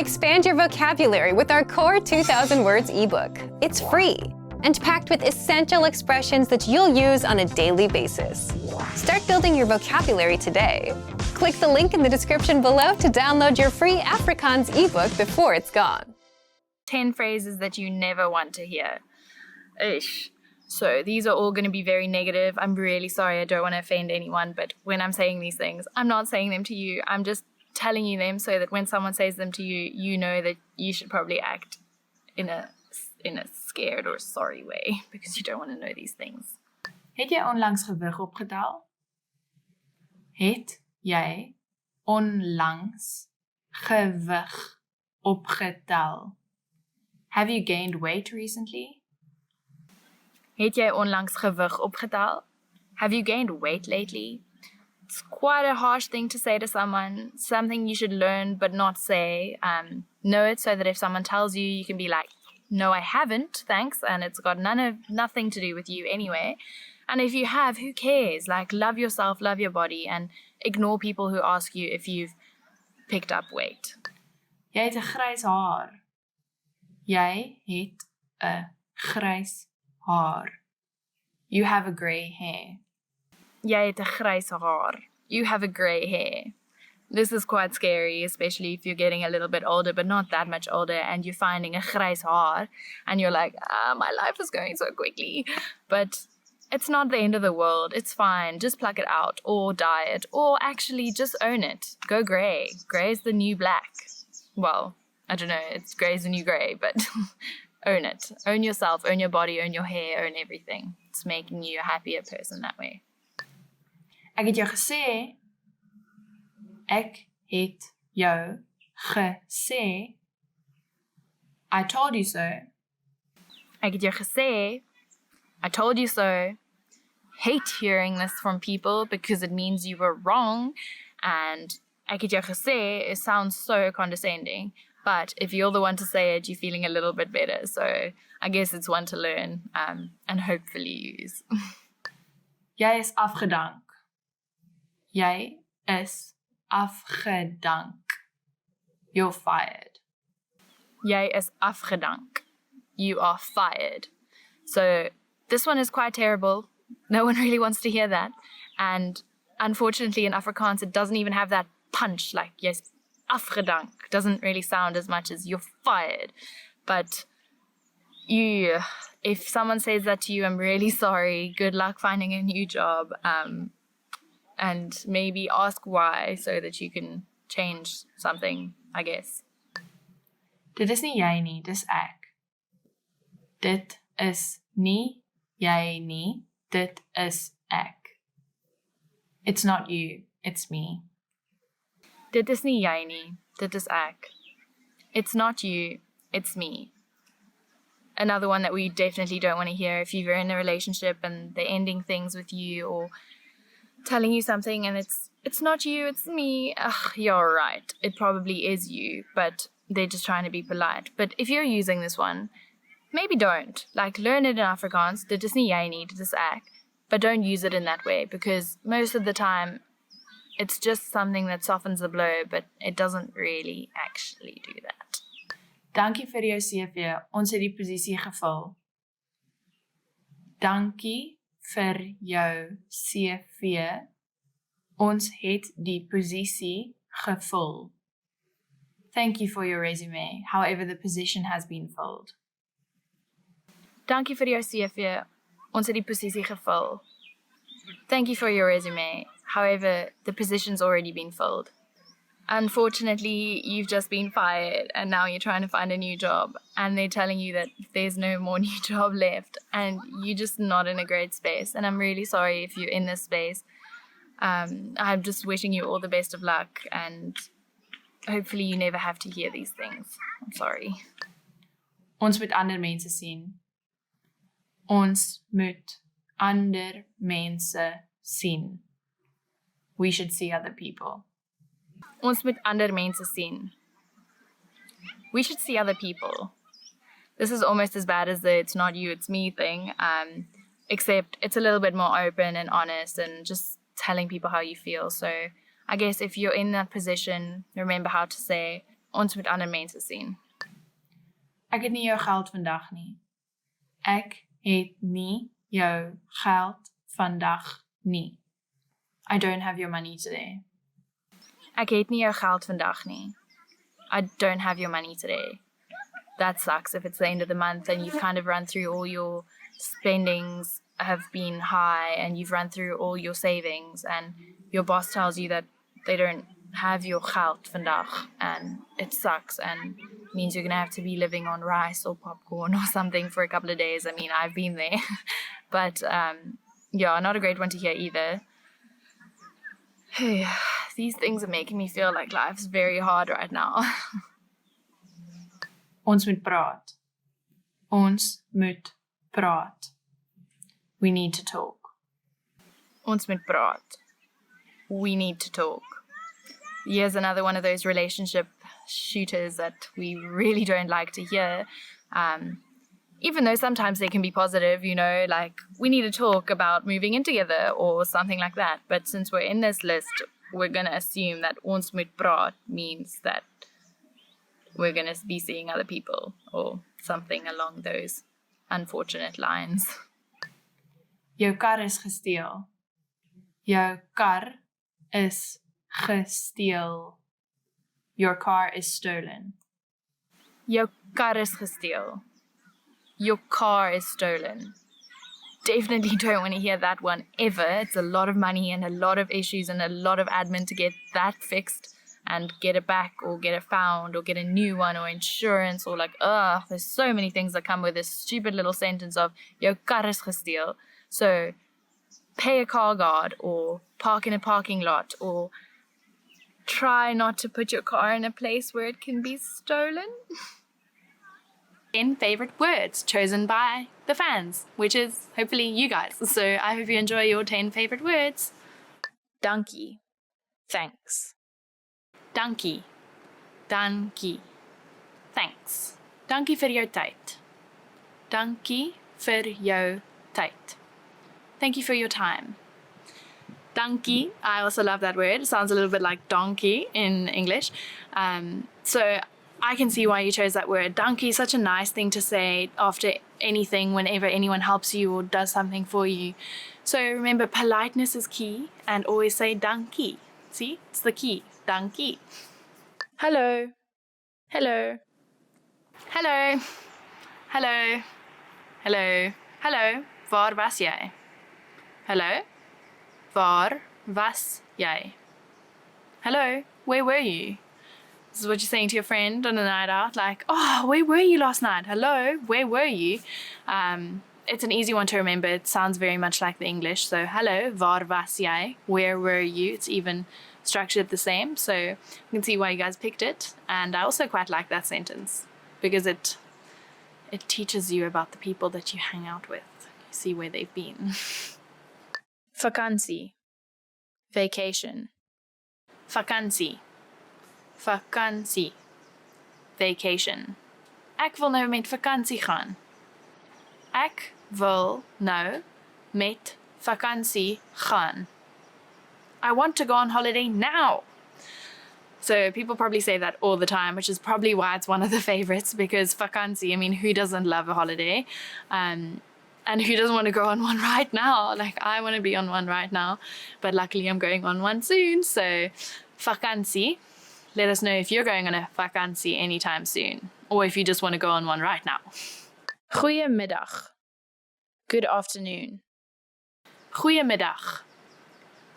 Expand your vocabulary with our Core 2000 Words ebook. It's free and packed with essential expressions that you'll use on a daily basis. Start building your vocabulary today. Click the link in the description below to download your free Afrikaans ebook before it's gone. 10 phrases that you never want to hear. Ish. So these are all going to be very negative. I'm really sorry, I don't want to offend anyone, but when I'm saying these things, I'm not saying them to you. I'm just telling you them so that when someone says them to you, you know that you should probably act in a scared or sorry way because you don't want to know these things. Het jy onlangs gewig opgetel? Het jy onlangs gewig opgetel? Have you gained weight recently? Het jy onlangs gewig opgetel? Have you gained weight lately? It's quite a harsh thing to say to someone, something you should learn but not say. Know it so that if someone tells you, you can be like, no, I haven't, thanks, and it's got nothing to do with you anyway. And if you have, who cares? Like, love yourself, love your body, and ignore people who ask you if you've picked up weight. Jy het 'n grys haar. Jy het 'n grys haar. You have a grey hair. Jy het 'n grys haar. You have a grey hair. This is quite scary, especially if you're getting a little bit older, but not that much older, and you're finding a grys haar, and you're like, my life is going so quickly. But it's not the end of the world. It's fine. Just pluck it out, or dye it, or actually just own it. Go grey. Grey is the new black. Well, I don't know. It's grey is the new grey, but own it. Own yourself, own your body, own your hair, own everything. It's making you a happier person that way. Ek het jou gesê. Ek het jou gesê. I told you so. Ek het jou gesê. I told you so. Hate hearing this from people because it means you were wrong. And ek het jou gesê, it sounds so condescending. But if you're the one to say it, you're feeling a little bit better. So I guess it's one to learn and hopefully use. Jy is afgedank. Jy is afgedank. You're fired. Jy is afgedank. You are fired. So this one is quite terrible. No one really wants to hear that. And unfortunately in Afrikaans, it doesn't even have that punch. Like, yes, afgedank doesn't really sound as much as you're fired. But if someone says that to you, I'm really sorry. Good luck finding a new job. And maybe ask why so that you can change something, I guess. Dit is nie jy nie, dis ek. Dit is nie jy nie, dit is ek. It's not you, it's me. Dit is nie jy nie, dit is ek. It's not you, it's me. Another one that we definitely don't want to hear if you're in a relationship and they're ending things with you or telling you something and it's not you, it's me. Ugh, you're right. It probably is you, but they're just trying to be polite. But if you're using this one, maybe don't. Like, learn it in Afrikaans. Dit is nie jy nie, dit is ek. But don't use it in that way because most of the time it's just something that softens the blow, but it doesn't really actually do that. Dankie vir jou CV. Ons het die posisie gevul. Dankie vir jou CV. Ons het die posisie gevul. Thank you for your resume. However, the position has been filled. Dankie vir jou CV. Ons het die posisie gevul. Thank you for your resume. However, the position's already been filled. Unfortunately, you've just been fired and now you're trying to find a new job and they're telling you that there's no more new job left and you're just not in a great space. And I'm really sorry if you're in this space. I'm just wishing you all the best of luck and hopefully you never have to hear these things. I'm sorry. Ons moet ander mense sien. Ons moet ander mense sien. We should see other people. Ons moet ander mense sien. We should see other people. This is almost as bad as the it's not you, it's me thing, except it's a little bit more open and honest and just telling people how you feel. So I guess if you're in that position, remember how to say, Ons moet ander mense sien. Ek het nie jou geld vandag nie. Ek het nie jou geld vandag nie. I don't have your money today. Ek het nie jou geld vandag nie. I don't have your money today. That sucks if it's the end of the month and you've kind of run through all your spendings have been high and you've run through all your savings and your boss tells you that they don't have your geld vandag and it sucks and means you're going to have to be living on rice or popcorn or something for a couple of days. I mean, I've been there. But yeah, not a great one to hear either. These things are making me feel like life's very hard right now. Ons moet praat. Ons moet praat. We need to talk. Ons moet praat. We need to talk. Here's another one of those relationship shooters that we really don't like to hear. Even though sometimes they can be positive, you know, like we need to talk about moving in together or something like that. But since we're in this list, we're going to assume that ons moet praat means that we're going to be seeing other people or something along those unfortunate lines. Jou kar is gesteel. Jou kar is gesteel. Your car is stolen. Jou kar is gesteel. Your car is stolen. Definitely don't want to hear that one ever. It's a lot of money and a lot of issues and a lot of admin to get that fixed and get it back or get it found or get a new one or insurance or like, there's so many things that come with this stupid little sentence of jou kar is gesteel. So pay a car guard or park in a parking lot or try not to put your car in a place where it can be stolen. 10 favorite words chosen by the fans, which is hopefully you guys. So I hope you enjoy your 10 favorite words. Dankie. Thanks. Dankie. Dankie. Thanks. Dankie vir jou tyd. Dankie vir jou tyd. Thank you for your time. Dankie. I also love that word. It sounds a little bit like donkey in English. So I can see why you chose that word. Dankie is such a nice thing to say after anything, whenever anyone helps you or does something for you. So remember, politeness is key and always say dankie. See, it's the key. Dankie. Hello. Hello. Hello. Hello. Hello. Hello. Waar was jy? Hello. Waar was jy? Hello. Where were you? This is what you're saying to your friend on a night out, like, where were you last night? Hello, where were you? It's an easy one to remember. It sounds very much like the English. So, hello, waar was jy? Where were you? It's even structured the same. So you can see why you guys picked it. And I also quite like that sentence because it teaches you about the people that you hang out with. You see where they've been. Vakansie. Vacation. Vakansie. Vakansie. Vacation. Ek wil nou met vakansie gaan. Ek wil nou met vakansie gaan. I want to go on holiday now. So people probably say that all the time, which is probably why it's one of the favorites, because vakansie, I mean, who doesn't love a holiday? And who doesn't want to go on one right now? Like, I want to be on one right now, but luckily I'm going on one soon. So vakansie. Let us know if you're going on a vakansie anytime soon, or if you just want to go on one right now. Goeiemiddag. Good afternoon. Goeiemiddag.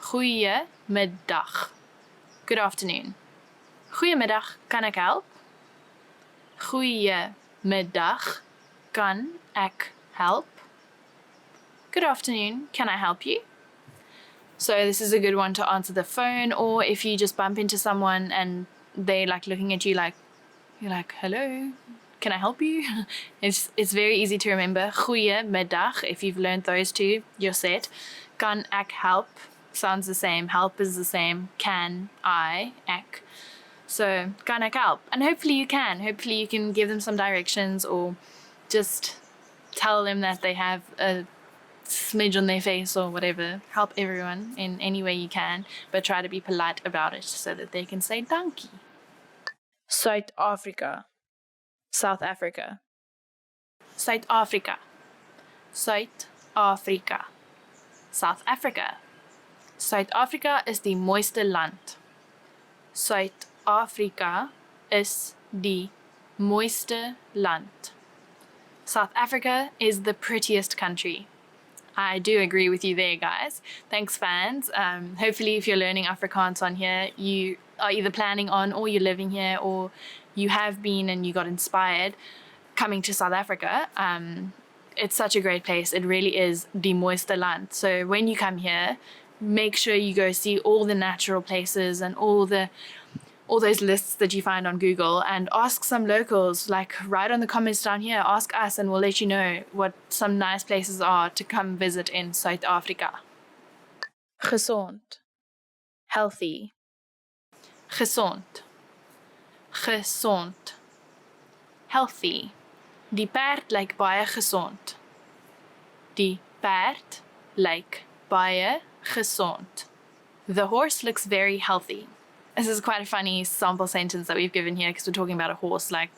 Goeiemiddag. Good afternoon. Goeiemiddag, kan ek help? Goeiemiddag, kan ek help? Good afternoon, can I help you? So this is a good one to answer the phone, or if you just bump into someone and they like looking at you like, you're like, hello, can I help you? It's very easy to remember. Goeiemiddag, if you've learned those two, you're set. Kan ek help? Sounds the same. Help is the same. Can I, ek. So, kan ek help? And hopefully you can. Hopefully you can give them some directions or just tell them that they have a smidge on their face or whatever. Help everyone in any way you can, but try to be polite about it so that they can say dankie. Suid-Afrika, South Africa. Suid-Afrika, Suid-Afrika, South Africa. Suid-Afrika is die mooiste land. Suid-Afrika is die mooiste land. South Africa is the prettiest country. I do agree with you there, guys. Thanks, fans. Hopefully, if you're learning Afrikaans on here, you are either planning on or you're living here or you have been and you got inspired coming to South Africa. It's such a great place. It really is die mooiste land. So when you come here, make sure you go see all the natural places and all those lists that you find on Google, and ask some locals, like write on the comments down here, ask us and we'll let you know what some nice places are to come visit in South Africa. Gezond, healthy. Gezond, gezond, healthy. Die perd lyk baie gesond. Die perd lyk baie gesond. The horse looks very healthy. This is quite a funny sample sentence that we've given here because we're talking about a horse, like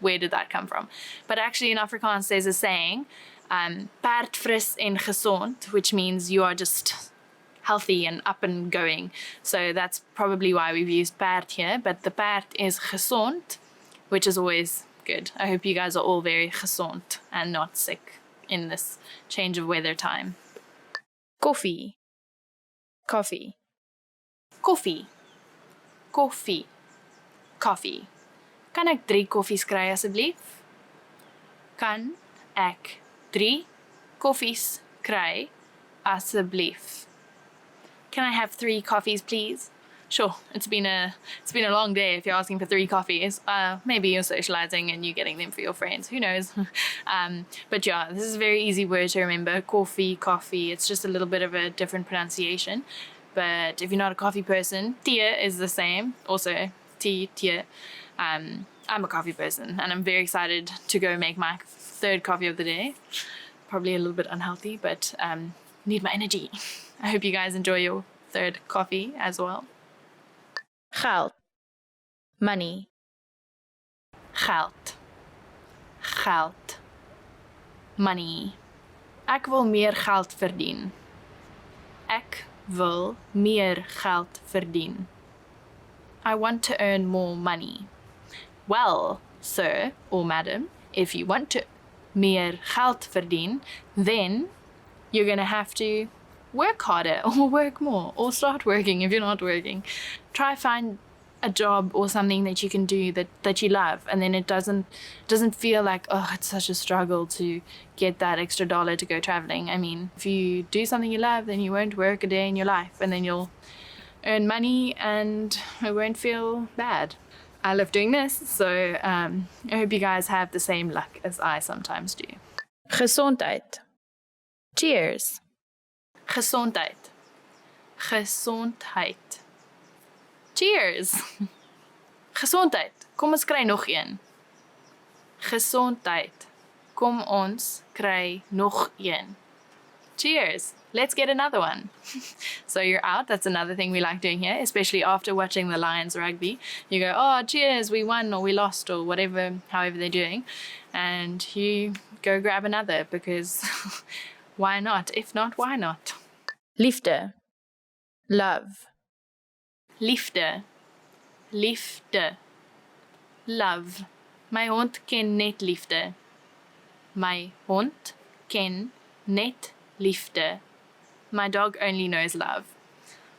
where did that come from? But actually in Afrikaans there's a saying, perd fris en gesond, which means you are just healthy and up and going. So that's probably why we've used perd here, but the perd is gesond, which is always good. I hope you guys are all very gesond and not sick in this change of weather time. Koffie, coffee, koffie. Koffie, koffie. Kan ek 3 koffies kry asseblief? Kan ek 3 koffies kry asseblief? Can I have 3 coffees, please? Sure, it's been a long day if you're asking for 3 coffees. Maybe you're socializing and you're getting them for your friends. Who knows? But yeah, this is a very easy word to remember. Koffie, coffee. It's just a little bit of a different pronunciation. But if you're not a coffee person, tea is the same. Also, tea. I'm a coffee person, and I'm very excited to go make my 3rd coffee of the day. Probably a little bit unhealthy, but need my energy. I hope you guys enjoy your 3rd coffee as well. Geld, money. Geld, geld, money. Ek wil meer geld verdien. Ek wil meer geld verdien. I want to earn more money. Well, sir or madam, if you want to meer geld verdien, then you're going to have to work harder or work more or start working if you're not working. Try find a job or something that you can do that you love, and then it doesn't feel like, oh, it's such a struggle to get that extra dollar to go traveling. I mean, if you do something you love, then you won't work a day in your life, and then you'll earn money and it won't feel bad. I love doing this, so I hope you guys have the same luck as I sometimes do. Gesondheid. Cheers. Gesondheid. Gesondheid. Cheers. Gesondheid. Kom ons kry nog een. Gesondheid. Kom ons kry nog een. Cheers. Let's get another one. So you're out. That's another thing we like doing here, especially after watching the Lions rugby. You go, oh, cheers, we won or we lost or whatever, however they're doing. And you go grab another because why not? If not, why not? Liefde. Love. Liefde. Liefde. Love. My hond ken net liefde. My hond ken net liefde. My dog only knows love.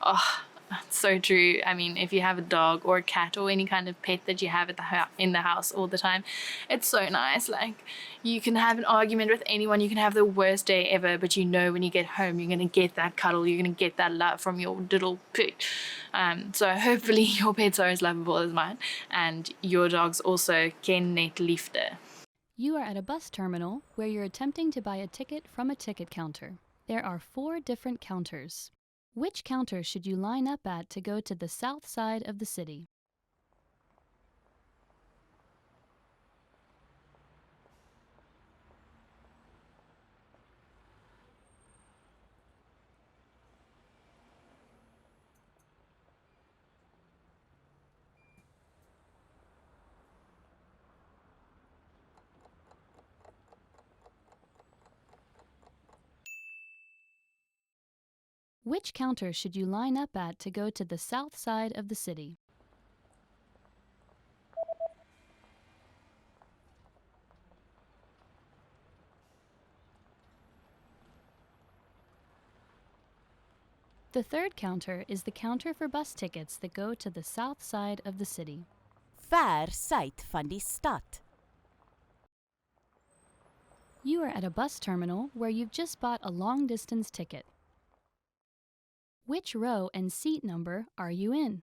Oh, that's so true. I mean, if you have a dog or a cat or any kind of pet that you have in the house all the time, it's so nice. Like, you can have an argument with anyone, you can have the worst day ever, but you know when you get home, you're going to get that cuddle, you're going to get that love from your little pet. So hopefully your pets are as lovable as mine, and your dogs also ken net liefde. You are at a bus terminal where you're attempting to buy a ticket from a ticket counter. There are 4 different counters. Which counter should you line up at to go to the south side of the city? Which counter should you line up at to go to the south side of the city? The third counter is the counter for bus tickets that go to the south side of the city. Ver suid van die stad. You are at a bus terminal where you've just bought a long-distance ticket. Which row and seat number are you in?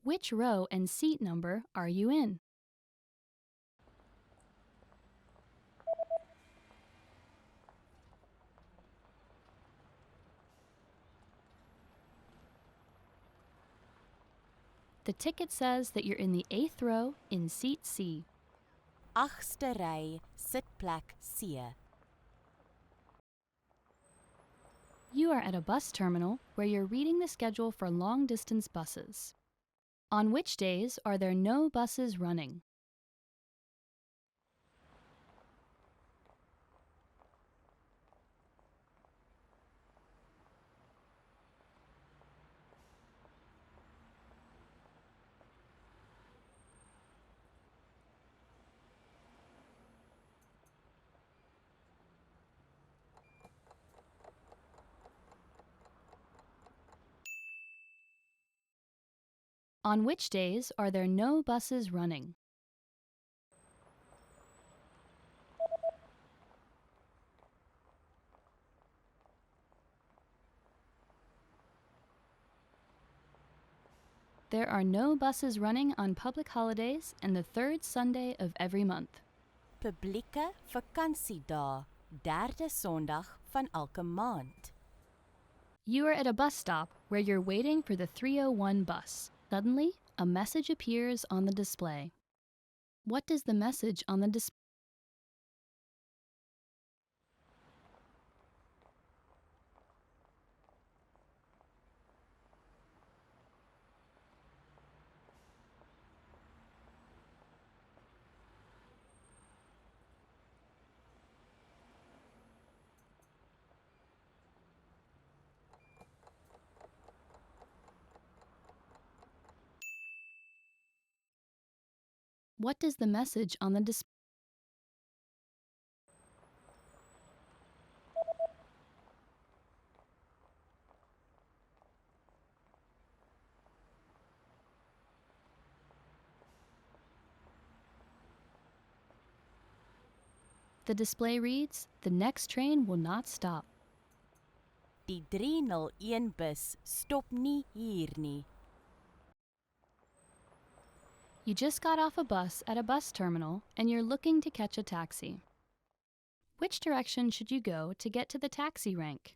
Which row and seat number are you in? The ticket says that you're in the 8th row in seat C. Agste ry, sitplek C. You are at a bus terminal where you're reading the schedule for long-distance buses. On which days are there no buses running? On which days are there no buses running? There are no buses running on public holidays and the third Sunday of every month. Publieke vakansiedae, derde Sondag van elke maand. You are at a bus stop where you're waiting for the 301 bus. Suddenly, a message appears on the display. What does the message on the display? What does the message on the display? The display reads, "The next train will not stop." Die 301 bus stop nie hier nie. You just got off a bus at a bus terminal and you're looking to catch a taxi. Which direction should you go to get to the taxi rank?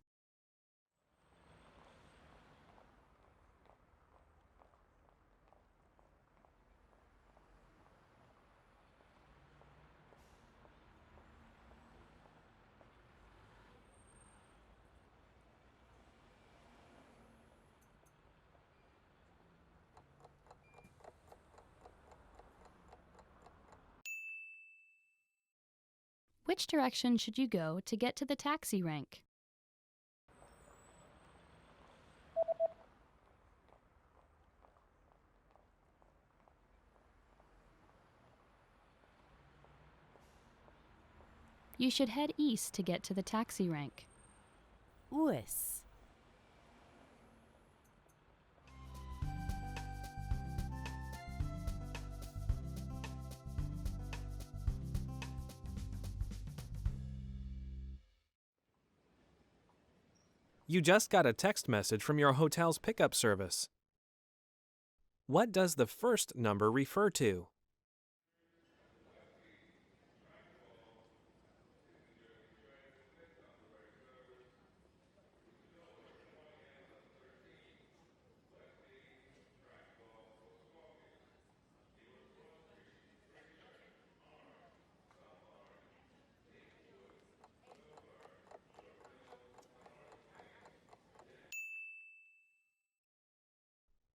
Which direction should you go to get to the taxi rank? You should head east to get to the taxi rank. Oos. You just got a text message from your hotel's pickup service. What does the first number refer to?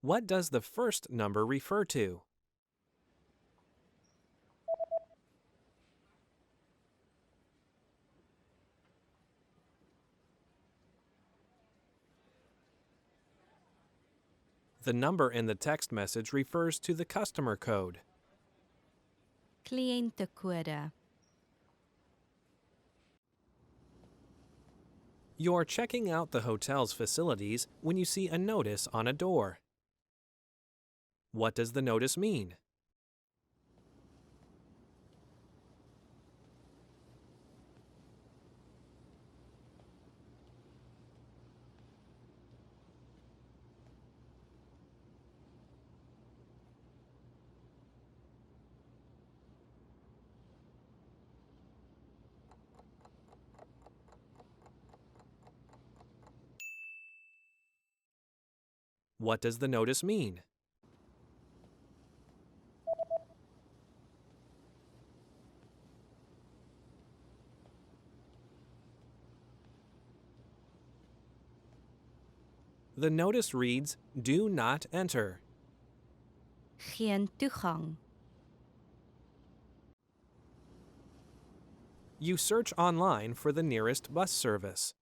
What does the first number refer to? The number in the text message refers to the customer code. Kliëntekode. You're checking out the hotel's facilities when you see a notice on a door. What does the notice mean? What does the notice mean? The notice reads, "Do not enter." Geen toegang. You search online for the nearest bus service.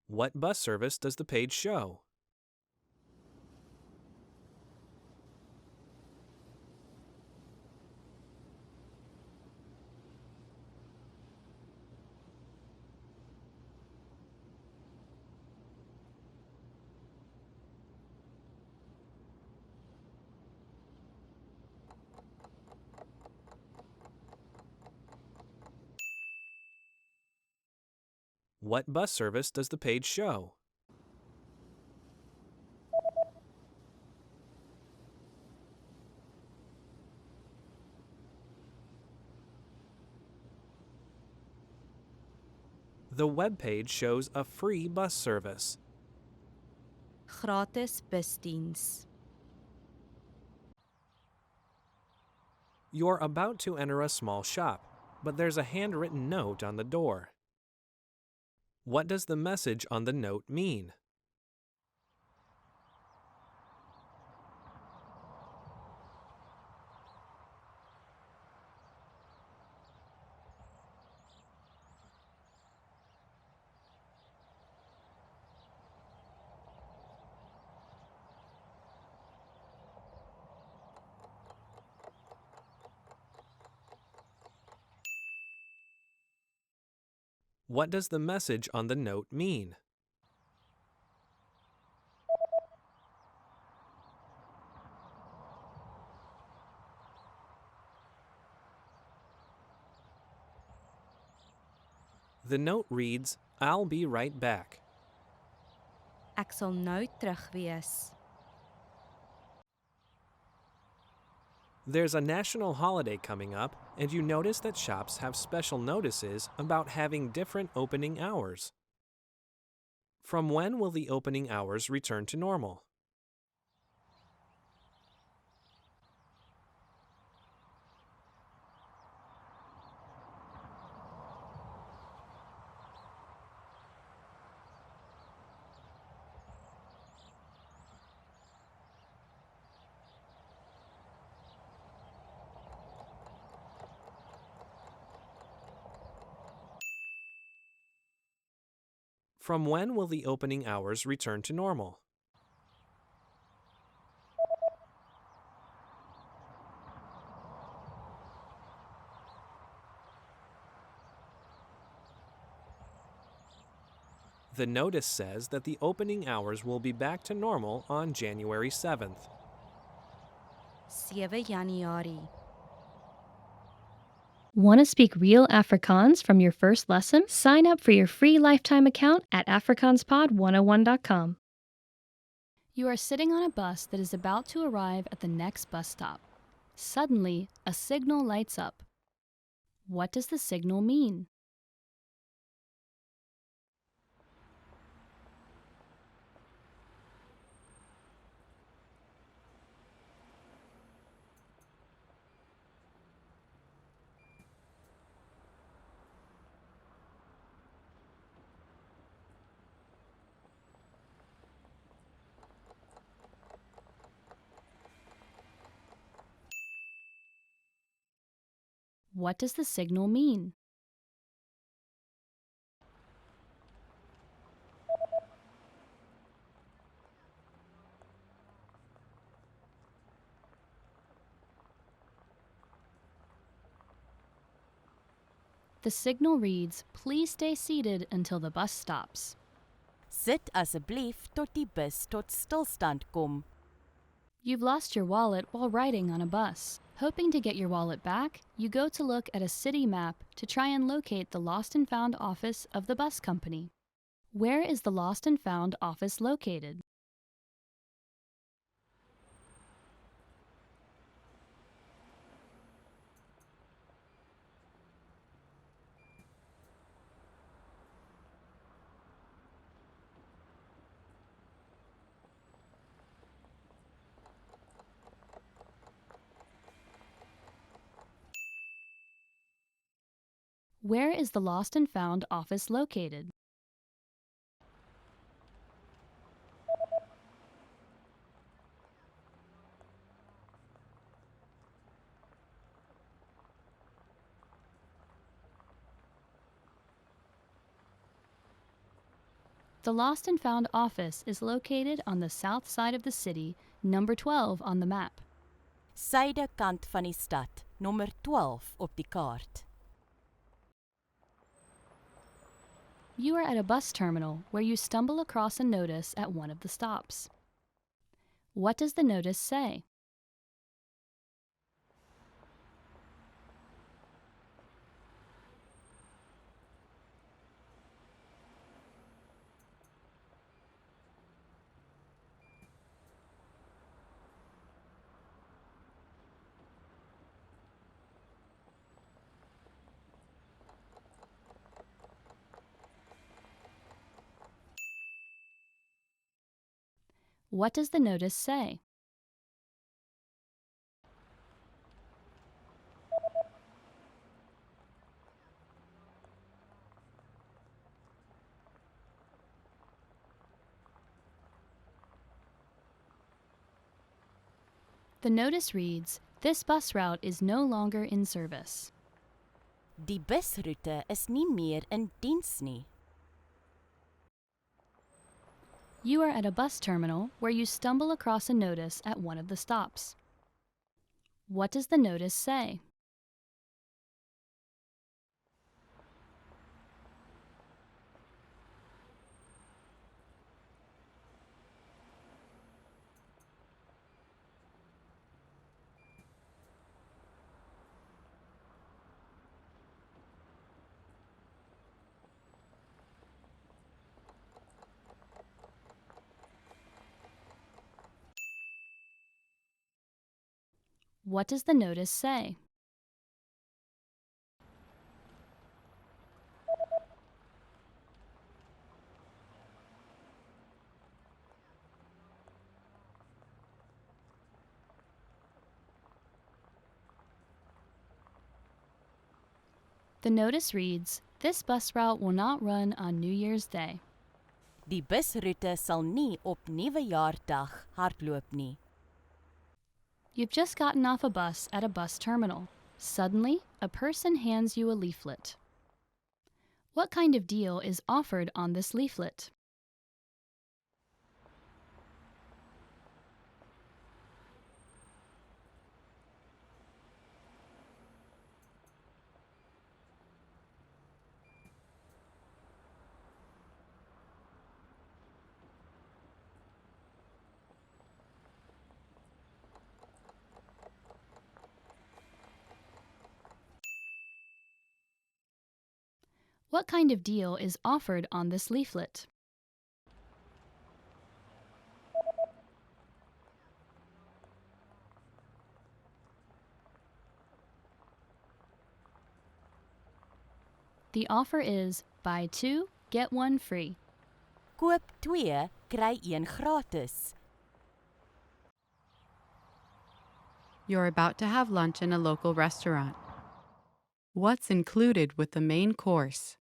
What bus service does the page show? What bus service does the page show? The web page shows a free bus service. Gratis busdiens. You're about to enter a small shop, but there's a handwritten note on the door. What does the message on the note mean? What does the message on the note mean? The note reads, "I'll be right back." Ek sal nou terug wees. There's a national holiday coming up, and you notice that shops have special notices about having different opening hours. From when will the opening hours return to normal? From when will the opening hours return to normal? The notice says that the opening hours will be back to normal on January 7th. 7 Januarie. Want to speak real Afrikaans from your first lesson? Sign up for your free lifetime account at afrikaanspod101.com. You are sitting on a bus that is about to arrive at the next bus stop. Suddenly, a signal lights up. What does the signal mean? What does the signal mean? The signal reads, "Please stay seated until the bus stops." Sit asseblief tot die bus tot stilstand kom. You've lost your wallet while riding on a bus. Hoping to get your wallet back, you go to look at a city map to try and locate the lost and found office of the bus company. Where is the lost and found office located? Where is the lost and found office located? The lost and found office is located on the south side of the city, number 12 on the map. Suide kant van die stad, nommer 12 op die kaart. You are at a bus terminal where you stumble across a notice at one of the stops. What does the notice say? What does the notice say? The notice reads, "This bus route is no longer in service." Die busroete is nie meer in diens nie. You are at a bus terminal where you stumble across a notice at one of the stops. What does the notice say? What does the notice say? The notice reads, "This bus route will not run on New Year's Day." Die busroete sal nie op Nuwejaardag hardloop nie. You've just gotten off a bus at a bus terminal. Suddenly, a person hands you a leaflet. What kind of deal is offered on this leaflet? What kind of deal is offered on this leaflet? The offer is buy 2, get 1 free. Koop 2, kry 1 gratis. You're about to have lunch in a local restaurant. What's included with the main course?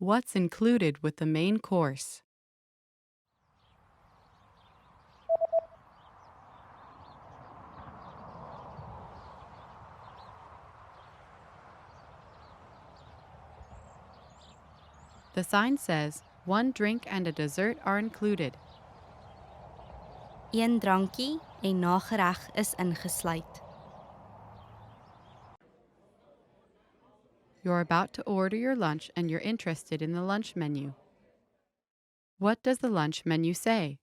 What's included with the main course? The sign says, one drink and a dessert are included. Een drankie en nagereg is ingesluit. You're about to order your lunch and you're interested in the lunch menu. What does the lunch menu say?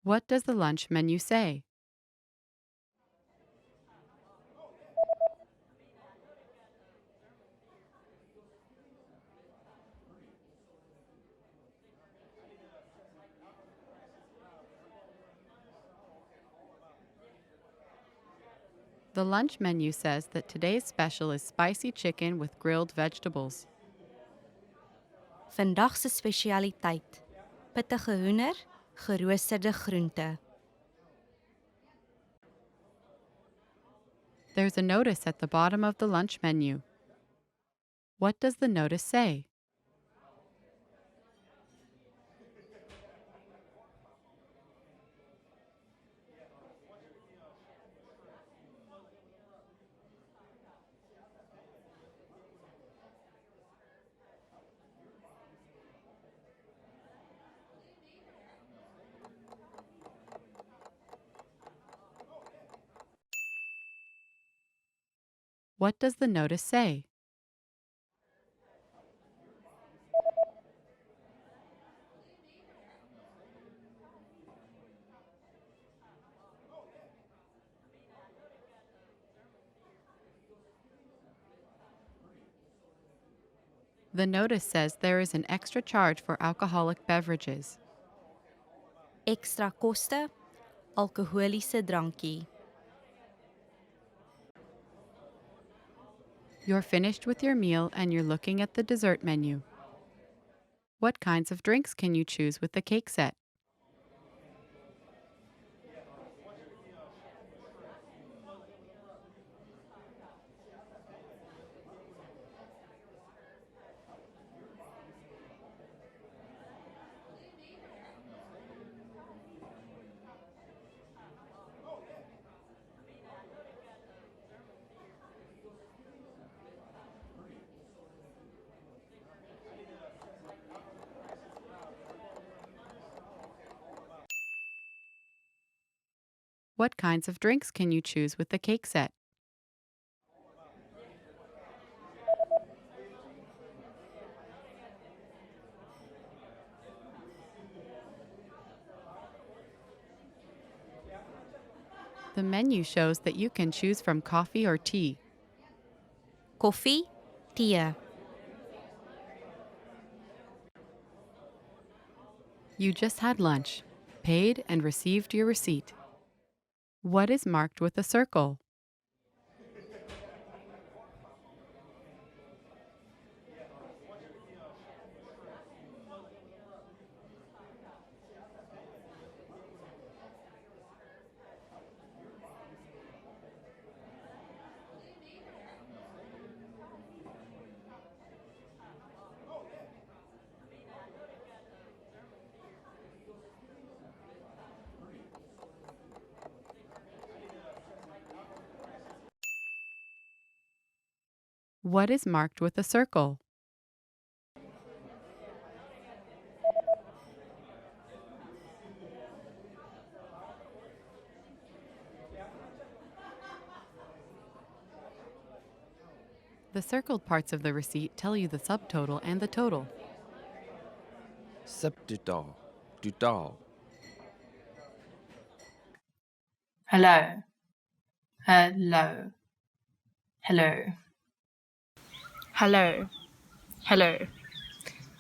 What does the lunch menu say? The lunch menu says that today's special is spicy chicken with grilled vegetables. Vandag se spesialiteit: pittige hoender, geroosterde groente. There's a notice at the bottom of the lunch menu. What does the notice say? What does the notice say? The notice says there is an extra charge for alcoholic beverages. Ekstra koste, alkoholiese drankie. You're finished with your meal and you're looking at the dessert menu. What kinds of drinks can you choose with the cake set? What kinds of drinks can you choose with the cake set? The menu shows that you can choose from coffee or tea. Koffie, tee. You just had lunch, paid and received your receipt. What is marked with a circle? What is marked with a circle? The circled parts of the receipt tell you the subtotal and the total. Subtotal, totaal. Hello. Hello. Hello. Hello. Hello.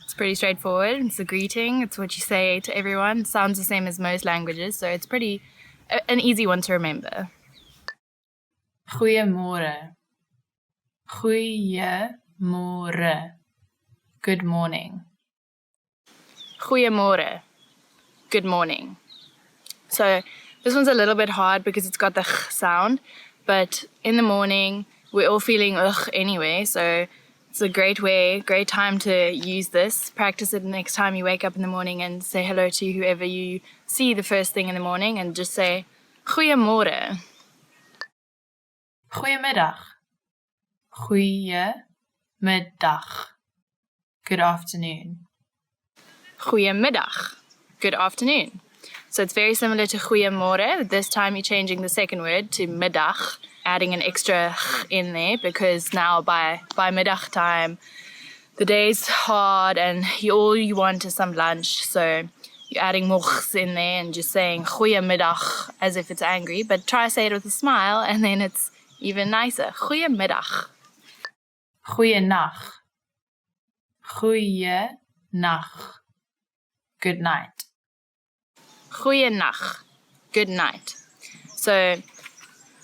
It's pretty straightforward. It's a greeting. It's what you say to everyone. It sounds the same as most languages, so it's pretty an easy one to remember. Goeiemôre. Goeiemôre. Good morning. Goeiemôre. Good morning. So this one's a little bit hard because it's got the ch sound, but in the morning we're all feeling ugh anyway, so it's a great time to use this. Practice it the next time you wake up in the morning and say hello to whoever you see the first thing in the morning and just say goeiemôre. Goeiemiddag. Goeiemiddag. Good afternoon. Goeiemiddag. Good afternoon. So it's very similar to goeiemôre. This time you're changing the second word to middag, adding an extra in there because now by middag time, the day's hard and all you want is some lunch. So you're adding mochs in there and just saying goeiemiddag as if it's angry, but try say it with a smile and then it's even nicer. Goeiemiddag. Goeienacht. Goeienacht. Good night. Goeienacht. Good night. So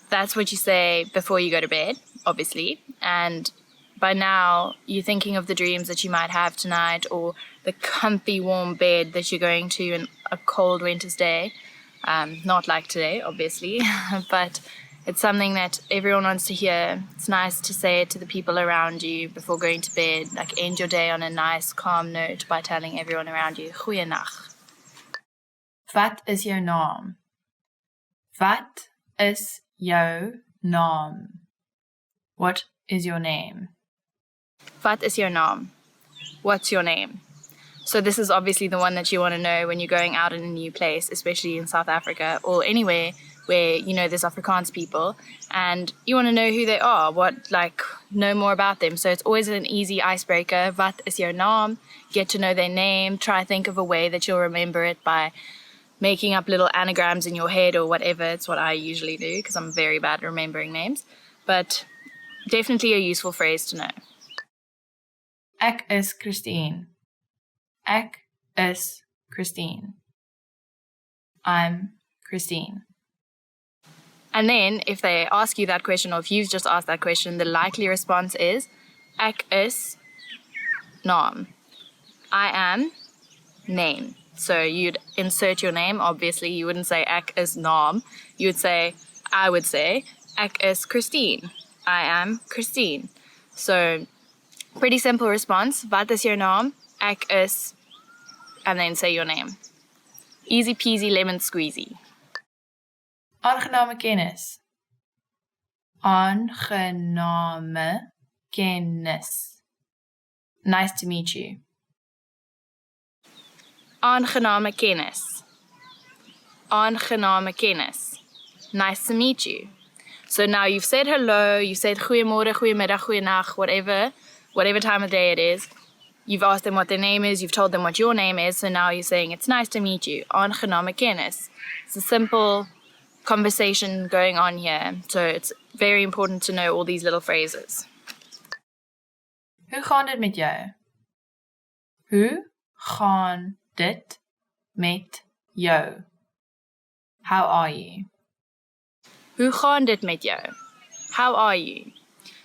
that's what you say before you go to bed, obviously. And by now, you're thinking of the dreams that you might have tonight or the comfy warm bed that you're going to in a cold winter's day. Not like today, obviously, but it's something that everyone wants to hear. It's nice to say it to the people around you before going to bed, like end your day on a nice, calm note by telling everyone around you, goeienacht. Wat is jou naam? Wat is jou naam? What is your name? Wat is jou naam? What's your name? So this is obviously the one that you want to know when you're going out in a new place, especially in South Africa or anywhere where you know there's Afrikaans people and you want to know who they are, know more about them. So it's always an easy icebreaker. Wat is jou naam? Get to know their name. Try think of a way that you'll remember it by making up little anagrams in your head or whatever. It's what I usually do because I'm very bad at remembering names. But definitely a useful phrase to know. Ek is Christine. Ek is Christine. I'm Christine. And then if they ask you that question or if you've just asked that question, the likely response is ek is naam. I am name. So you'd insert your name. Obviously, you wouldn't say ek is naam. You would say, I would say, ek is Christine. I am Christine. So pretty simple response. Wat is jou naam? Ek is, and then say your name. Easy peasy lemon squeezy. Aangename kennis. Aangename kennis. Nice to meet you. Aangename kennis. Aangename kennis. Nice to meet you. So now you've said hello, you said goeiemôre, goeiemiddag, goeienacht, whatever time of day it is. You've asked them what their name is, you've told them what your name is, so now you're saying it's nice to meet you. Aangename kennis. It's a simple conversation going on here, so it's very important to know all these little phrases. Hoe gaan dit met jou? Hoe gaan dit met jou? How are you? Hoe gaan dit met jou? How are you?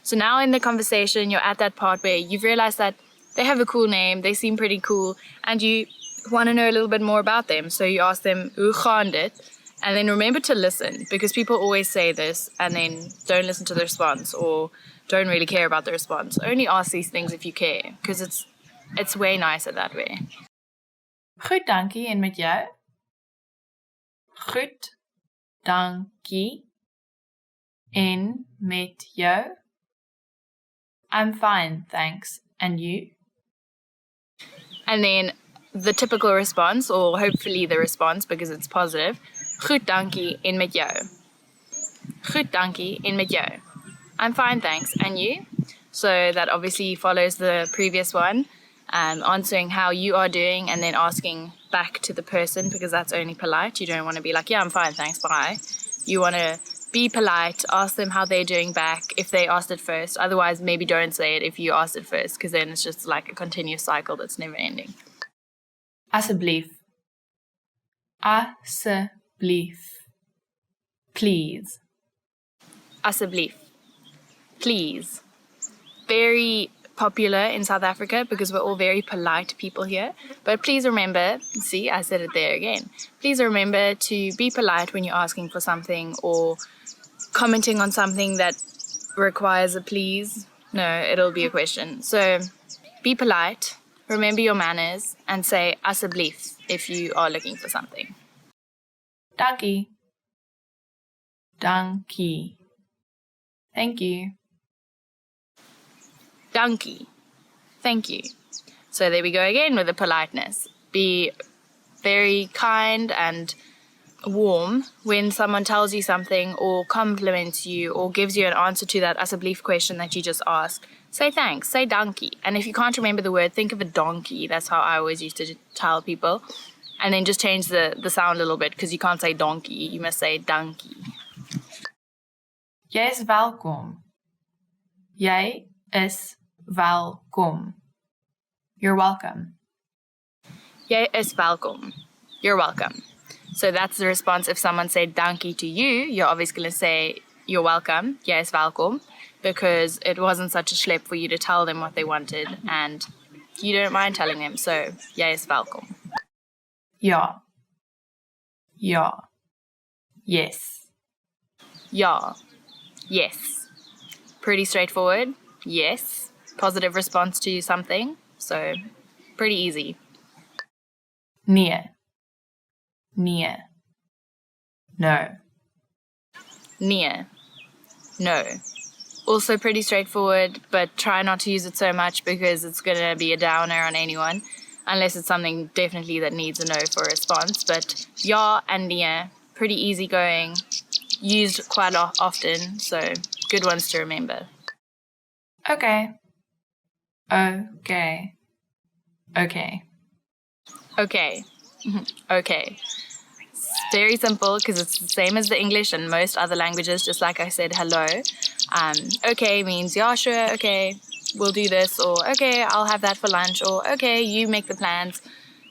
So now in the conversation, you're at that part where you've realized that they have a cool name, they seem pretty cool, and you want to know a little bit more about them. So you ask them, hoe gaan dit? And then remember to listen, because people always say this and then don't listen to the response or don't really care about the response. Only ask these things if you care, because it's way nicer that way. Goed, dankie. En met jou? Goed, dankie. En met jou? I'm fine, thanks. And you? And then the typical response, or hopefully the response because it's positive, goed dankie en met jou. Goed dankie en met jou. I'm fine, thanks. And you? So that obviously follows the previous one, answering how you are doing and then asking back to the person because that's only polite. You don't want to be like, yeah, I'm fine, thanks, bye. You want to be polite, ask them how they're doing back if they asked it first. Otherwise, maybe don't say it if you asked it first, because then it's just like a continuous cycle that's never ending. Asseblief. Asseblief. Please. Asseblief. Please. Very popular in South Africa because we're all very polite people here. But please remember, see, I said it there again. Please remember to be polite when you're asking for something or commenting on something that requires a please. No, it'll be a question. So be polite, remember your manners, and say asseblief if you are looking for something. Dankie. Dankie. Thank you. Dankie. Thank you. So there we go again with the politeness. Be very kind and warm when someone tells you something or compliments you or gives you an answer to that asseblief question that you just asked. Say thanks. Say dankie. And if you can't remember the word, think of a donkey. That's how I always used to tell people. And then just change the sound a little bit because you can't say donkey. You must say dankie. Jy is welkom. Jy is welkom. You're welcome. Jy is welkom. You're welcome. So that's the response if someone said dankie to you. You're obviously going to say you're welcome. Jy is welkom. Because it wasn't such a schlep for you to tell them what they wanted and you don't mind telling them. So jy is welkom. Ja. Ja. Yes. Ja. Yes. Pretty straightforward. Yes. Positive response to something. So pretty easy. Nee. Nee. No. Nee. No. Also pretty straightforward, but try not to use it so much because it's going to be a downer on anyone, unless it's something definitely that needs a no for a response. But ja and nee, pretty easygoing, used quite often, so good ones to remember. Okay. Okay. Okay. Okay. Okay. It's very simple because it's the same as the English and most other languages, just like I said, hello. Okay means, yeah, sure, okay, we'll do this, or okay, I'll have that for lunch, or okay, you make the plans.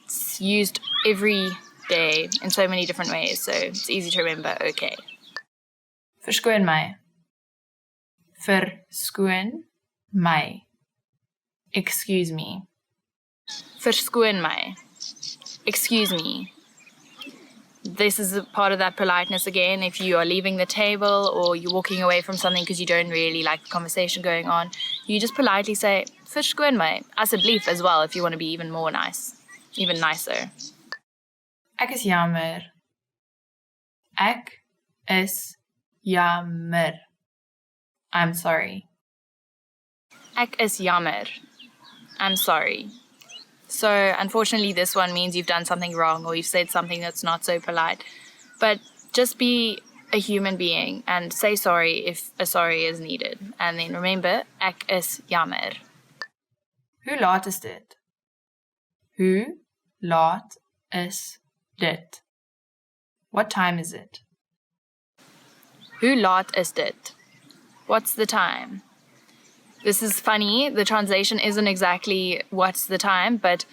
It's used every day in so many different ways, so it's easy to remember, okay. Verskoon my. Verskoon my. Excuse me. Verskoon my. Excuse me. This is a part of that politeness again. If you are leaving the table or you're walking away from something because you don't really like the conversation going on, you just politely say, verskoon my. Asseblief as well if you want to be even more nice. Even nicer. Ek is jammer. Ek is jammer. I'm sorry. Ek is jammer. I'm sorry. So unfortunately this one means you've done something wrong or you've said something that's not so polite. But just be a human being and say sorry if a sorry is needed. And then remember, ek is jammer. Hoe laat is dit? Hoe laat is dit? What time is it? Hoe laat is dit? What's the time? This is funny. The translation isn't exactly what's the time, but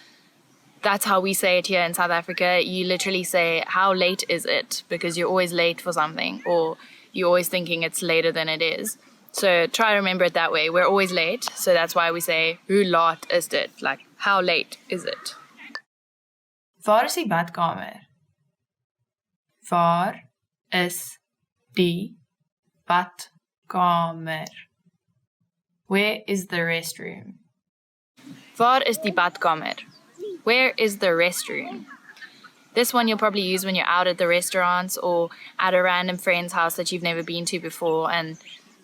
that's how we say it here in South Africa. You literally say, how late is it? Because you're always late for something, or you're always thinking it's later than it is. So try to remember it that way. We're always late, so that's why we say, hoe laat is dit? Like, how late is it? Waar is die badkamer? Waar is die badkamer? Where is the restroom? Waar is die badkamer? Where is the restroom? This one you'll probably use when you're out at the restaurants or at a random friend's house that you've never been to before and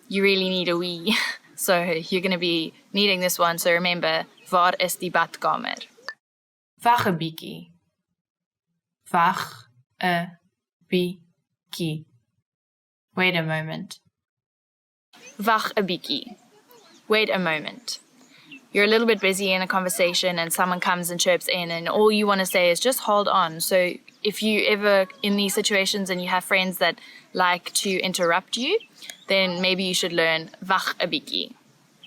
you really need a wee. So you're going to be needing this one. So remember, waar is die badkamer? Wag 'n bietjie. Wag 'n bietjie. Wait a moment. Wag 'n bietjie. Wait a moment. you're a little bit busy in a conversation and someone comes and chirps in and all you want to say is just hold on. So if you ever in these situations and you have friends that like to interrupt you, then maybe you should learn wag 'n bietjie.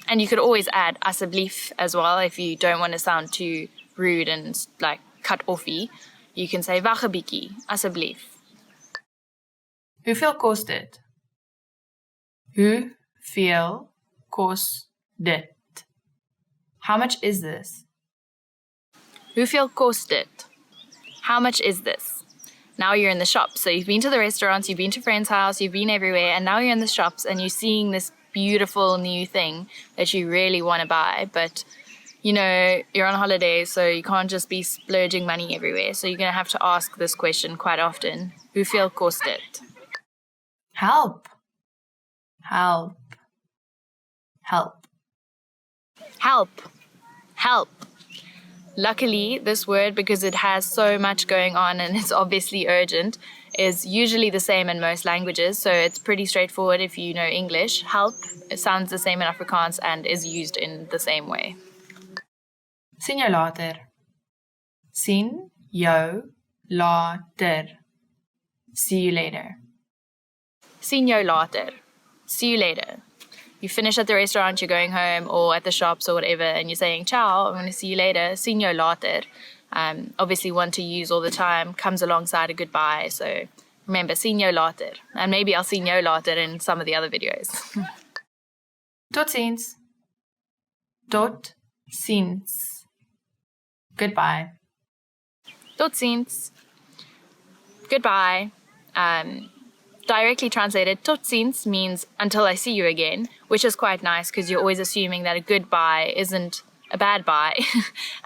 And you could always add asseblief as well if you don't want to sound too rude and like cut offy. You can say wag 'n bietjie, asseblief. Hoeveel kos dit? Hoeveel kos dit? How much is this? Hoeveel kost dit? How much is this? Now you're in the shop. So you've been to the restaurants, you've been to friends' house, you've been everywhere, and now you're in the shops and you're seeing this beautiful new thing that you really want to buy. But, you know, you're on holiday, so you can't just be splurging money everywhere. So you're going to have to ask this question quite often. Hoeveel kost dit? Help. Help. Help. Help. Help. Luckily, this word, because it has so much going on and it's obviously urgent, is usually the same in most languages, so it's pretty straightforward if you know English. Help, it sounds the same in Afrikaans and is used in the same way. Sien jou later. Sien jou later. See you later. Sien jou later. See you later. You finish at the restaurant, you're going home, or at the shops or whatever, and you're saying, ciao, I'm going to see you later. Sien jou later. Obviously one to use all the time, comes alongside a goodbye. So remember, sien jou later. And maybe I'll sien jou later in some of the other videos. Tot ziens. Tot ziens. Goodbye. Tot ziens. Goodbye. Directly translated, tot ziens means until I see you again, which is quite nice because you're always assuming that a goodbye isn't a bad bye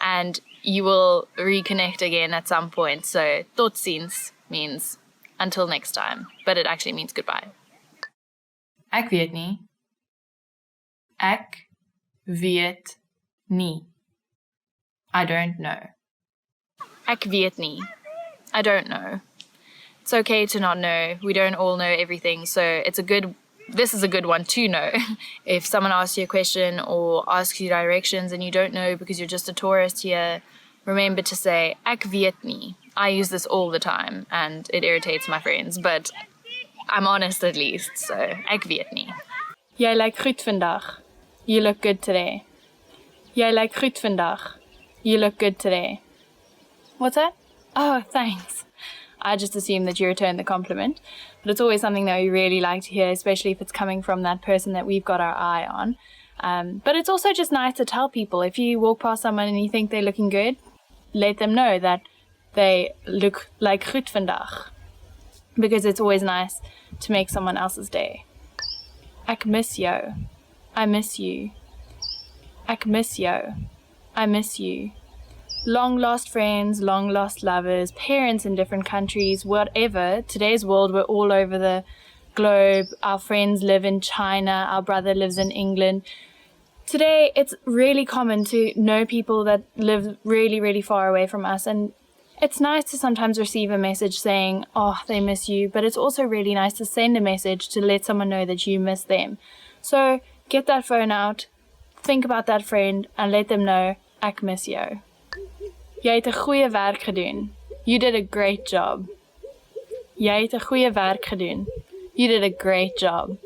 and you will reconnect again at some point. So tot ziens means until next time, but it actually means goodbye. Ek weet nie. Ek weet nie. I don't know. Ek weet nie. I don't know. It's okay to not know. We don't all know everything, so this is a good one to know. If someone asks you a question or asks you directions and you don't know because you're just a tourist here, remember to say, ek weet nie. I use this all the time and it irritates my friends, but I'm honest at least, so ek weet nie. Jy lyk goed vandag. You look good today. Jy lyk goed vandag. You look good today. What's that? Oh, thanks. I just assume that you return the compliment, but it's always something that we really like to hear, especially if it's coming from that person that we've got our eye on. But it's also just nice to tell people, if you walk past someone and you think they're looking good, let them know that they look like goed vandag, because it's always nice to make someone else's day. Ek mis jou. I miss you. Ek mis jou. I miss you. Long lost friends, long lost lovers, parents in different countries, whatever. Today's world, we're all over the globe. Our friends live in China. Our brother lives in England. Today, it's really common to know people that live really, really far away from us. And it's nice to sometimes receive a message saying, oh, they miss you. But it's also really nice to send a message to let someone know that you miss them. So get that phone out, think about that friend, and let them know, ek mis jou. Jy het 'n goeie werk gedoen. You did a great job. Jy het 'n goeie werk gedoen. You did a great job.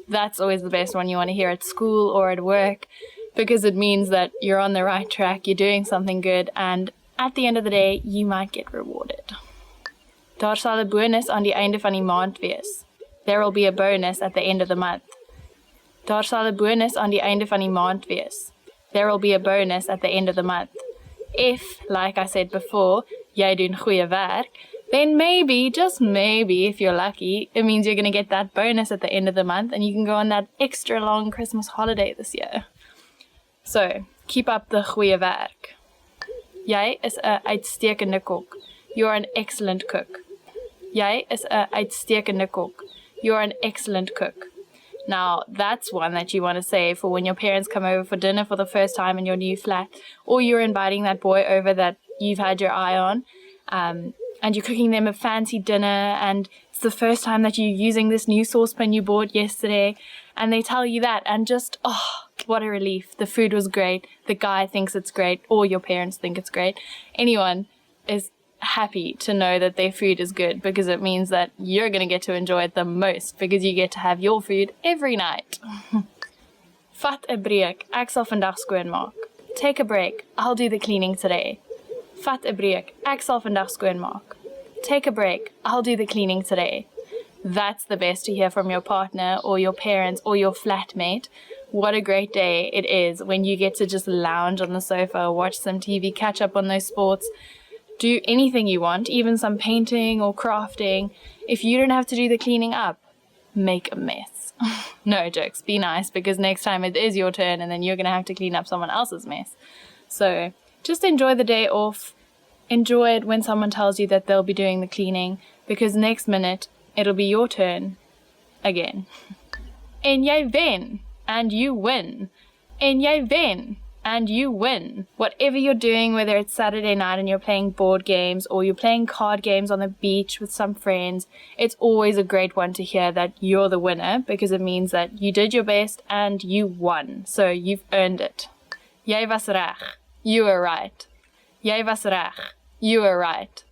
That's always the best one you want to hear at school or at work, because it means that you're on the right track, you're doing something good, and at the end of the day, you might get rewarded. Daar sal 'n bonus aan die einde van die maand wees. There will be a bonus at the end of the month. Daar sal 'n bonus aan die einde van die maand wees. There will be a bonus at the end of the month. If, like I said before, jy doen goeie werk, then maybe, just maybe, if you're lucky, it means you're going to get that bonus at the end of the month and you can go on that extra long Christmas holiday this year. So, keep up the goeie werk. Jy is 'n uitstekende kok. You're an excellent cook. Jy is 'n uitstekende kok. You're an excellent cook. Now, that's one that you want to say for when your parents come over for dinner for the first time in your new flat, or you're inviting that boy over that you've had your eye on. and you're cooking them a fancy dinner, and it's the first time that you're using this new saucepan you bought yesterday, and they tell you that, and just, oh, what a relief. The food was great, the guy thinks it's great, or your parents think it's great. Anyone is happy to know that their food is good, because it means that you're going to get to enjoy it the most, because you get to have your food every night. Vat 'n breek, ek sal vandag skoonmaak. Take a break, I'll do the cleaning today. Vat 'n breek, ek sal vandag skoonmaak. Take a break, I'll do the cleaning today. That's the best to hear from your partner or your parents or your flatmate. What a great day it is when you get to just lounge on the sofa, watch some TV, catch up on those sports, do anything you want, even some painting or crafting. If you don't have to do the cleaning up, make a mess. No jokes, be nice, because next time it is your turn and then you're going to have to clean up someone else's mess. So just enjoy the day off. Enjoy it when someone tells you that they'll be doing the cleaning, because next minute it'll be your turn again. En jy wen, and you win. En jy wen, and you win. Whatever you're doing, whether it's Saturday night and you're playing board games or you're playing card games on the beach with some friends, it's always a great one to hear that you're the winner, because it means that you did your best and you won. So you've earned it. Jy was reg. You were right. Jy was reg. You were right.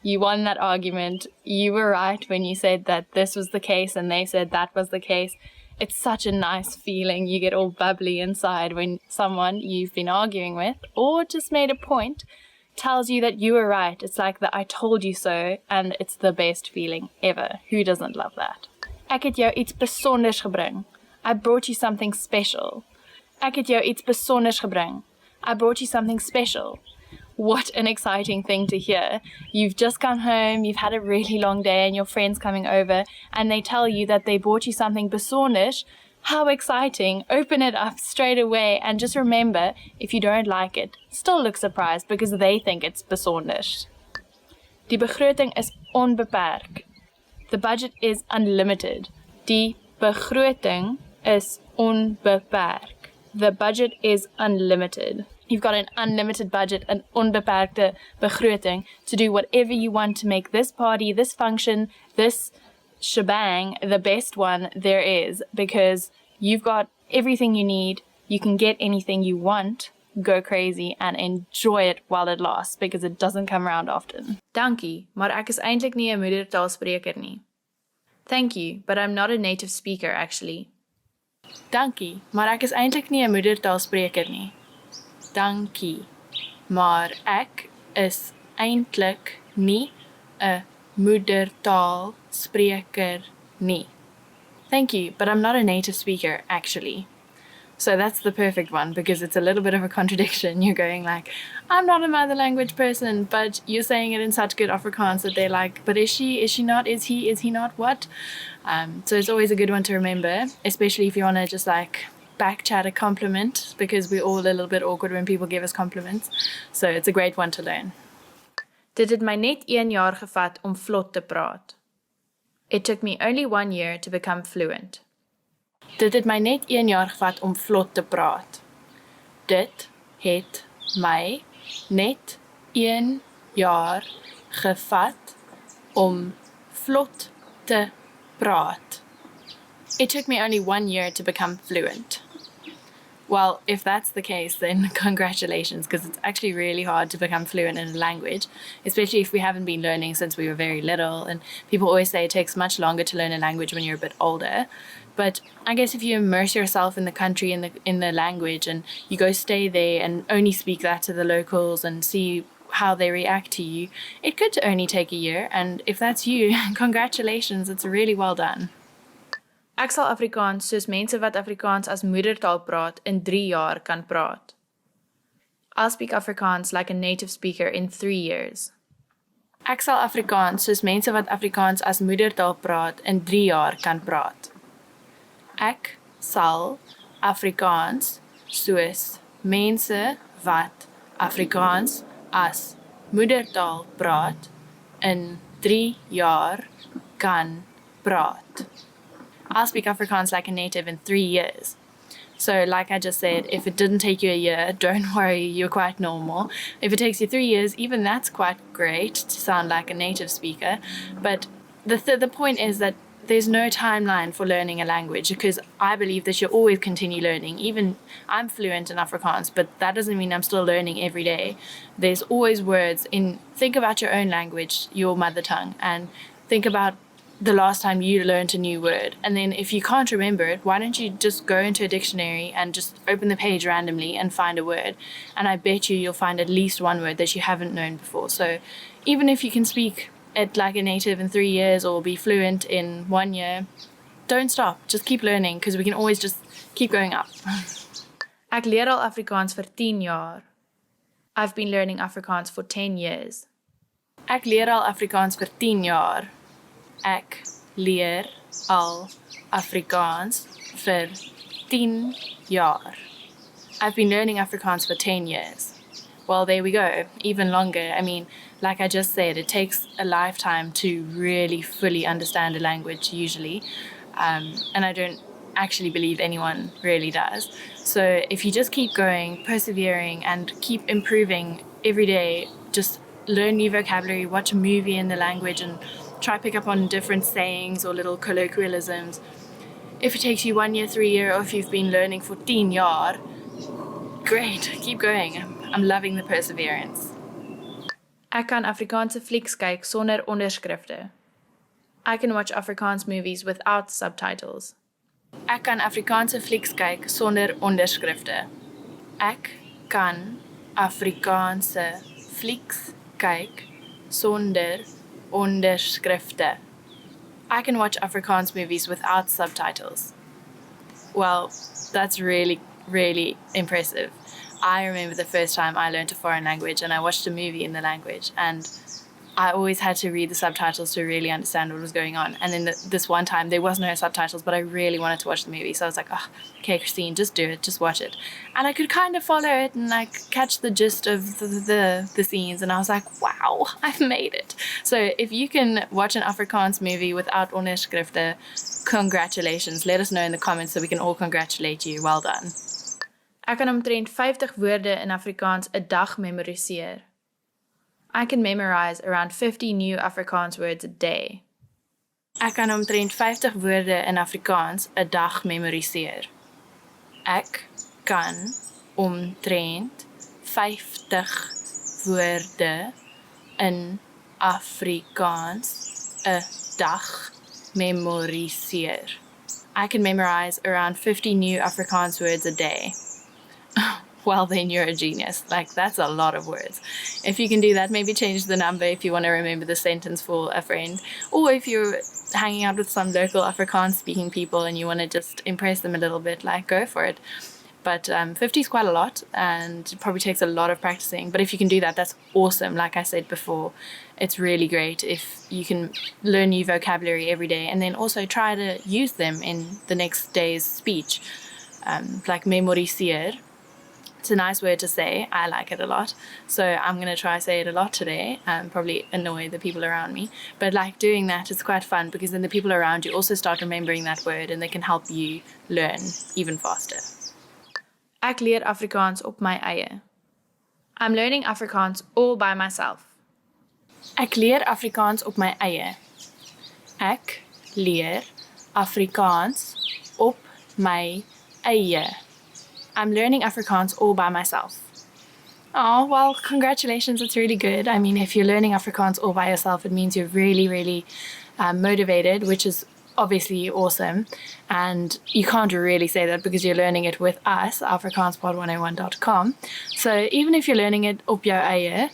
You won that argument. You were right when you said that this was the case and they said that was the case. It's such a nice feeling. You get all bubbly inside when someone you've been arguing with or just made a point tells you that you were right. It's like the I told you so, and it's the best feeling ever. Who doesn't love that? Ek het jou iets besonders gebring. I brought you something special. Ek het jou iets besonders gebring. I brought you something special. What an exciting thing to hear. You've just come home, you've had a really long day, and your friend's coming over, and they tell you that they bought you something besonders. How exciting. Open it up straight away, and just remember, if you don't like it, still look surprised, because they think it's besonders. Die begroting is onbeperk. The budget is unlimited. Die begroting is onbeperk. The budget is unlimited. You've got an unlimited budget, an onbeperkte begroting, to do whatever you want to make this party, this function, this shebang the best one there is, because you've got everything you need. You can get anything you want. Go crazy and enjoy it while it lasts, because it doesn't come around often. Dankie, maar ek is eintlik nie 'n moedertaalspreker nie. Thank you, but I'm not a native speaker actually. Dankie, maar ek is eintlik nie 'n moedertaalspreker nie. Dankie, maar ek is eintlik nie 'n moedertaalspreker nie. Thank you, but I'm not a native speaker, actually. So that's the perfect one, because it's a little bit of a contradiction. You're going like, I'm not a mother language person, but you're saying it in such good Afrikaans that they're like, but is she not, is he not, what? So it's always a good one to remember, especially if you want to just like back chat a compliment, because we're all a little bit awkward when people give us compliments. So it's a great one to learn. Dit het my net 1 jaar gevat om vlot te praat. It took me only 1 year to become fluent. Dit het my net 1 jaar gevat om vlot te praat. Dit het my net 1 jaar gevat om vlot te praat. It took me only 1 year to become fluent. Well, if that's the case, then congratulations, because it's actually really hard to become fluent in a language, especially if we haven't been learning since we were very little. And people always say it takes much longer to learn a language when you're a bit older. But I guess if you immerse yourself in the country, in the language, and you go stay there and only speak that to the locals and see how they react to you, it could only take a year. And if that's you, congratulations, it's really well done. Ek sal Afrikaans soos mense wat Afrikaans as moedertaal praat in 3 jaar kan praat. I'll speak Afrikaans like a native speaker in 3 years. Ek sal Afrikaans soos mense wat Afrikaans as moedertaal praat in 3 jaar kan praat. Ek sal Afrikaans soos mense wat Afrikaans as moedertaal praat in 3 jaar kan praat. I'll speak Afrikaans like a native in 3 years. So like I just said, if it didn't take you a year, don't worry, you're quite normal. If it takes you 3 years, even that's quite great to sound like a native speaker. But the point is that there's no timeline for learning a language, because I believe that you'll always continue learning. Even I'm fluent in Afrikaans, but that doesn't mean I'm still learning every day. There's always words in, think about your own language, your mother tongue, and think about the last time you learned a new word. And then if you can't remember it, why don't you just go into a dictionary and just open the page randomly and find a word? And I bet you'll find at least one word that you haven't known before. So even if you can speak it like a native in 3 years or be fluent in 1 year, don't stop. Just keep learning, because we can always just keep going up. Ek leer al Afrikaans vir 10 jaar. I've been learning Afrikaans for 10 years. Ek leer al Afrikaans vir 10 jaar. Ek leer al Afrikaans vir 10 jaar. I've been learning Afrikaans for 10 years. Well, there we go. Even longer. I mean, like I just said, it takes a lifetime to really fully understand a language usually. And I don't actually believe anyone really does. So if you just keep going, persevering, and keep improving every day, just learn new vocabulary, watch a movie in the language, and try pick up on different sayings or little colloquialisms. If it takes you 1 year, 3 years, or if you've been learning for 10 jaar, great, keep going. I'm loving the perseverance. Ek kan Afrikaanse flieks kyk sonder onderskrifte. I can watch Afrikaans movies without subtitles. Ek kan Afrikaanse flieks kyk sonder onderskrifte. Ek kan Afrikaanse flieks kyk sonder onderskrifte. I can watch Afrikaans movies without subtitles. Well, that's really, really impressive. I remember the first time I learned a foreign language and I watched a movie in the language, and I always had to read the subtitles to really understand what was going on. And then this one time there was no subtitles, but I really wanted to watch the movie. So I was like, oh, okay, Christine, just do it, just watch it. And I could kind of follow it and like catch the gist of the scenes. And I was like, wow, I've made it. So if you can watch an Afrikaans movie without onderskrifte, congratulations. Let us know in the comments so we can all congratulate you. Well done. Ek kan omtrent 50 woorde in Afrikaans 'n dag memoriseer. I can memorize around 50 new Afrikaans words a day. Ek kan omtrent 50 woorde in Afrikaans 'n dag memoriseer. Ek kan omtrent 50 woorde in Afrikaans 'n dag memoriseer. I can memorize around 50 new Afrikaans words a day. Well, then you're a genius. Like, that's a lot of words. If you can do that, maybe change the number if you want to remember the sentence for a friend. Or if you're hanging out with some local Afrikaans speaking people and you want to just impress them a little bit, like, go for it. But 50 is quite a lot, and it probably takes a lot of practicing. But if you can do that, that's awesome. Like I said before, it's really great if you can learn new vocabulary every day and then also try to use them in the next day's speech. Like memoriseer. It's a nice word to say. I like it a lot. So I'm going to try say it a lot today and probably annoy the people around me. But like doing that is quite fun, because then the people around you also start remembering that word and they can help you learn even faster. Ek leer Afrikaans op my eie. I'm learning Afrikaans all by myself. Ek leer Afrikaans op my eie. Ek leer Afrikaans op my eie. I'm learning Afrikaans all by myself. Oh, well, congratulations. It's really good. I mean, if you're learning Afrikaans all by yourself, it means you're really, really motivated, which is obviously awesome. And you can't really say that because you're learning it with us, afrikaanspod101.com. So even if you're learning it op jou eie,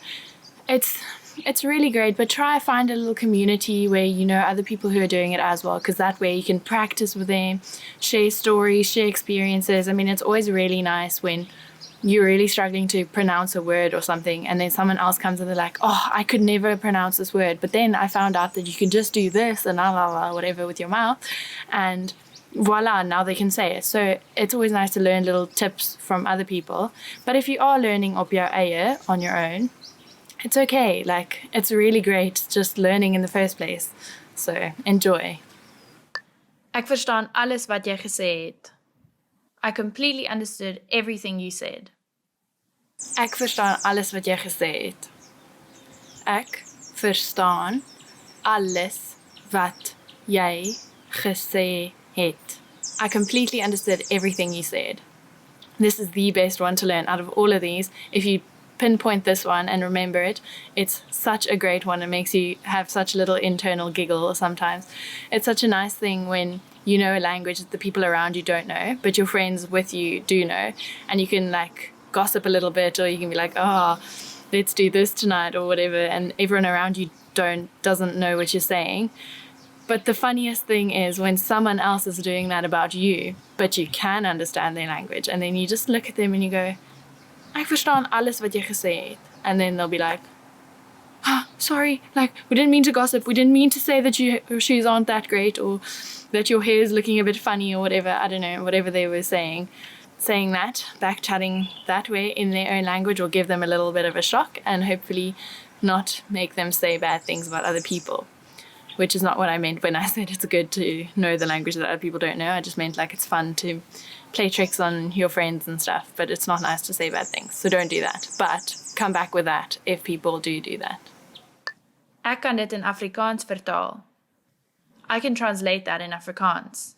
it's really great, but try find a little community where you know other people who are doing it as well, because that way you can practice with them, share stories, share experiences. I mean, it's always really nice when you're really struggling to pronounce a word or something, and then someone else comes and they're like, oh, I could never pronounce this word, but then I found out that you can just do this and whatever with your mouth, and voila, now they can say it. So it's always nice to learn little tips from other people. But if you are learning op jou eie on your own, it's okay. Like, it's really great just learning in the first place. So enjoy. Ek verstaan alles wat jy gesê het. I completely understood everything you said. Ek verstaan alles wat jy gesê het. Ek verstaan alles wat jy gesê het. I completely understood everything you said. This is the best one to learn out of all of these. If you pinpoint this one and remember it, it's such a great one. It makes you have such a little internal giggle sometimes. It's such a nice thing when you know a language that the people around you don't know, but your friends with you do know, and you can like gossip a little bit, or you can be like, oh, let's do this tonight or whatever, and everyone around you doesn't know what you're saying. But the funniest thing is when someone else is doing that about you, but you can understand their language, and then you just look at them and you go, Ek verstaan alles wat jy gesê het. And then they'll be like, sorry, like, we didn't mean to gossip, we didn't mean to say that your shoes aren't that great, or that your hair is looking a bit funny, or whatever, I don't know, whatever they were saying. Saying that, back-chatting that way in their own language will give them a little bit of a shock and hopefully not make them say bad things about other people, which is not what I meant when I said it's good to know the language that other people don't know. I just meant like it's fun to play tricks on your friends and stuff, but it's not nice to say bad things, so don't do that. But come back with that if people do that. Ek kan dit in Afrikaans vertaal. I can translate that in Afrikaans.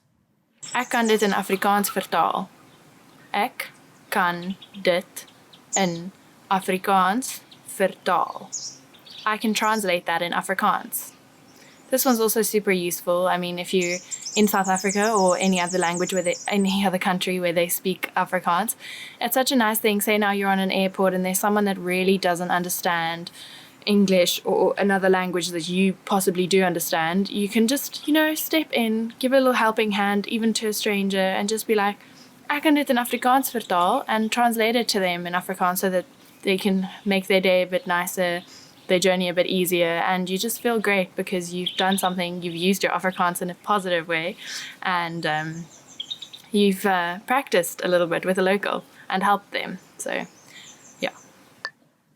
Ek kan dit in Afrikaans vertaal. Ek kan dit in Afrikaans vertaal. I can translate that in Afrikaans. This one's also super useful. I mean, if you're in South Africa or any other language any other country where they speak Afrikaans, it's such a nice thing. Say now you're on an airport and there's someone that really doesn't understand English or another language that you possibly do understand. You can just, step in, give a little helping hand, even to a stranger, and just be like, Ek kan dit in Afrikaans vertaal, and translate it to them in Afrikaans so that they can make their day a bit nicer, their journey a bit easier, and you just feel great because you've done something, you've used your Afrikaans in a positive way, and you've practiced a little bit with a local and helped them. So, yeah.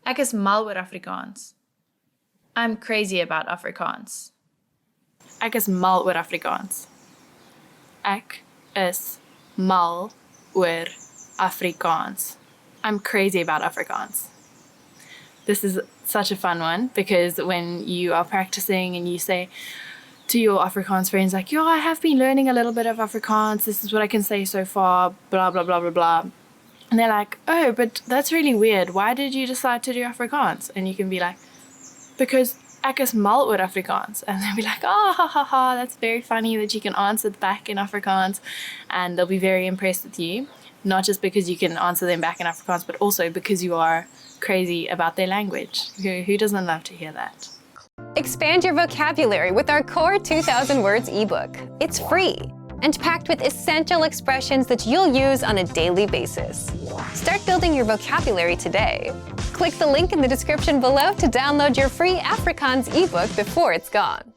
Ek is mal oor Afrikaans. I'm crazy about Afrikaans. Ek is mal oor Afrikaans. Ek is mal oor Afrikaans. I'm crazy about Afrikaans. This is such a fun one because when you are practicing and you say to your Afrikaans friends like, yo, I have been learning a little bit of Afrikaans, this is what I can say so far, blah, blah, blah, blah, blah. And they're like, oh, but that's really weird. Why did you decide to do Afrikaans? And you can be like, because ek is mal oor Afrikaans. And they'll be like, oh, ha, ha, ha, that's very funny that you can answer back in Afrikaans. And they'll be very impressed with you. Not just because you can answer them back in Afrikaans, but also because you are crazy about their language. Who doesn't love to hear that? Expand your vocabulary with our Core 2000 Words ebook. It's free and packed with essential expressions that you'll use on a daily basis. Start building your vocabulary today. Click the link in the description below to download your free Afrikaans ebook before it's gone.